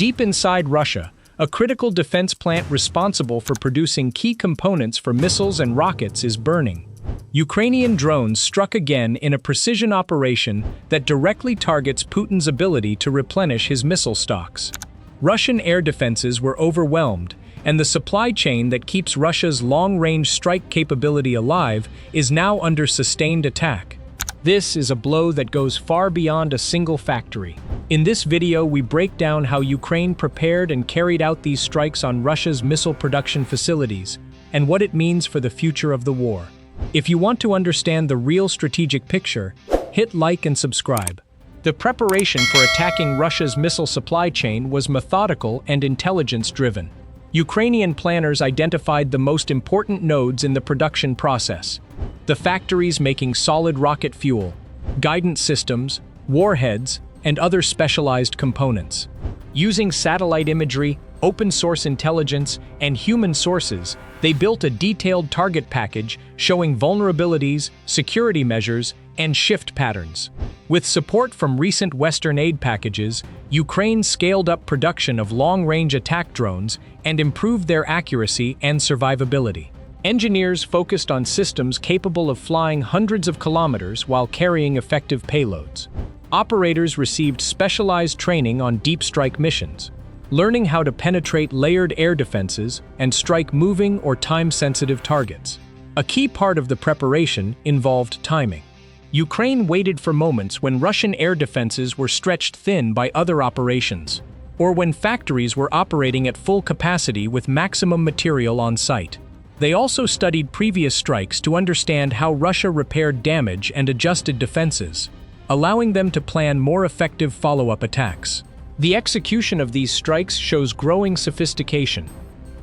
Deep inside Russia, a critical defense plant responsible for producing key components for missiles and rockets is burning. Ukrainian drones struck again in a precision operation that directly targets Putin's ability to replenish his missile stocks. Russian air defenses were overwhelmed, and the supply chain that keeps Russia's long-range strike capability alive is now under sustained attack. This is a blow that goes far beyond a single factory. In this video, we break down how Ukraine prepared and carried out these strikes on Russia's missile production facilities, and what it means for the future of the war. If you want to understand the real strategic picture, hit like and subscribe. The preparation for attacking Russia's missile supply chain was methodical and intelligence-driven. Ukrainian planners identified the most important nodes in the production process: the factories making solid rocket fuel, guidance systems, warheads, and other specialized components. Using satellite imagery, open-source intelligence, and human sources, they built a detailed target package showing vulnerabilities, security measures, and shift patterns. With support from recent Western aid packages, Ukraine scaled up production of long-range attack drones and improved their accuracy and survivability. Engineers focused on systems capable of flying hundreds of kilometers while carrying effective payloads. Operators received specialized training on deep strike missions, learning how to penetrate layered air defenses and strike moving or time-sensitive targets. A key part of the preparation involved timing. Ukraine waited for moments when Russian air defenses were stretched thin by other operations, or when factories were operating at full capacity with maximum material on site. They also studied previous strikes to understand how Russia repaired damage and adjusted defenses, allowing them to plan more effective follow-up attacks. The execution of these strikes shows growing sophistication.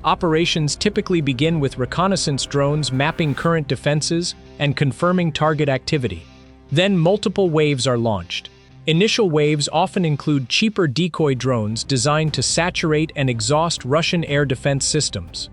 Operations typically begin with reconnaissance drones mapping current defenses and confirming target activity. Then multiple waves are launched. Initial waves often include cheaper decoy drones designed to saturate and exhaust Russian air defense systems.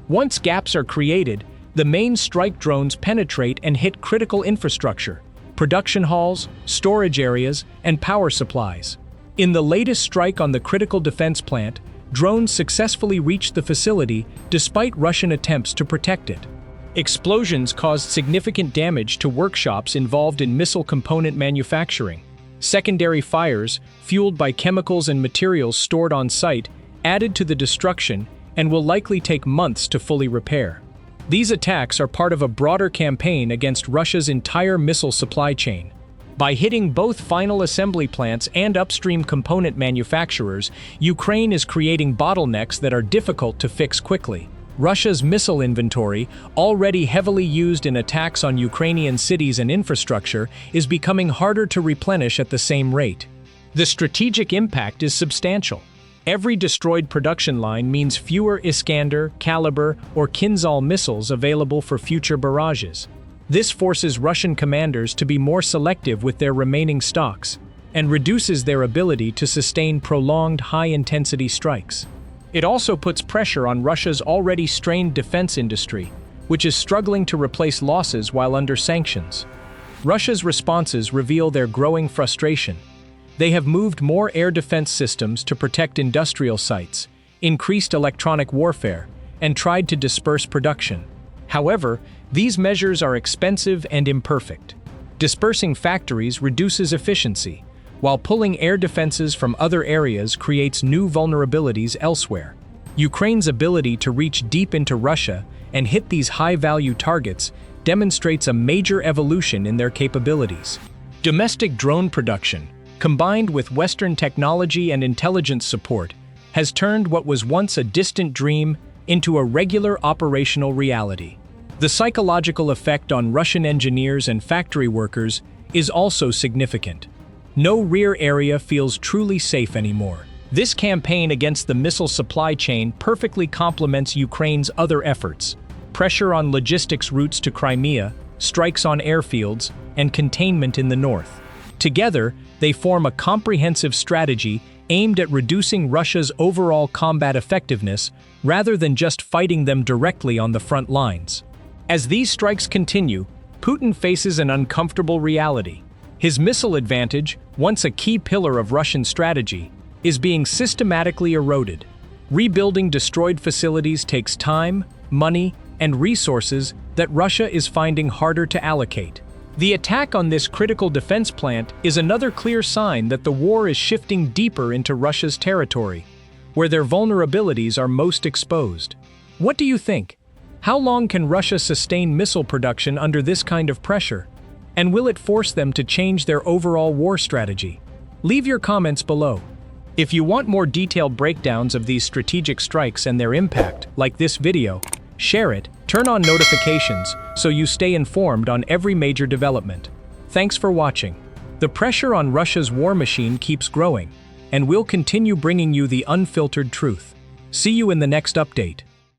Once gaps are created, the main strike drones penetrate and hit critical infrastructure: production halls, storage areas, and power supplies. In the latest strike on the critical defense plant, drones successfully reached the facility despite Russian attempts to protect it. Explosions caused significant damage to workshops involved in missile component manufacturing. Secondary fires, fueled by chemicals and materials stored on site, added to the destruction and will likely take months to fully repair. These attacks are part of a broader campaign against Russia's entire missile supply chain. By hitting both final assembly plants and upstream component manufacturers, Ukraine is creating bottlenecks that are difficult to fix quickly. Russia's missile inventory, already heavily used in attacks on Ukrainian cities and infrastructure, is becoming harder to replenish at the same rate. The strategic impact is substantial. Every destroyed production line means fewer Iskander, Kalibr, or Kinzhal missiles available for future barrages. This forces Russian commanders to be more selective with their remaining stocks, and reduces their ability to sustain prolonged high-intensity strikes. It also puts pressure on Russia's already strained defense industry, which is struggling to replace losses while under sanctions. Russia's responses reveal their growing frustration. They have moved more air defense systems to protect industrial sites, increased electronic warfare, and tried to disperse production. However, these measures are expensive and imperfect. Dispersing factories reduces efficiency, while pulling air defenses from other areas creates new vulnerabilities elsewhere. Ukraine's ability to reach deep into Russia and hit these high-value targets demonstrates a major evolution in their capabilities. Domestic drone production, combined with Western technology and intelligence support, has turned what was once a distant dream into a regular operational reality. The psychological effect on Russian engineers and factory workers is also significant. No rear area feels truly safe anymore. This campaign against the missile supply chain perfectly complements Ukraine's other efforts: pressure on logistics routes to Crimea, strikes on airfields, and containment in the north. Together, they form a comprehensive strategy aimed at reducing Russia's overall combat effectiveness rather than just fighting them directly on the front lines. As these strikes continue, Putin faces an uncomfortable reality. His missile advantage, once a key pillar of Russian strategy, is being systematically eroded. Rebuilding destroyed facilities takes time, money, and resources that Russia is finding harder to allocate. The attack on this critical defense plant is another clear sign that the war is shifting deeper into Russia's territory, where their vulnerabilities are most exposed. What do you think? How long can Russia sustain missile production under this kind of pressure? And will it force them to change their overall war strategy? Leave your comments below. If you want more detailed breakdowns of these strategic strikes and their impact, like this video, share it, turn on notifications so you stay informed on every major development. Thanks for watching. The pressure on Russia's war machine keeps growing, and we'll continue bringing you the unfiltered truth. See you in the next update.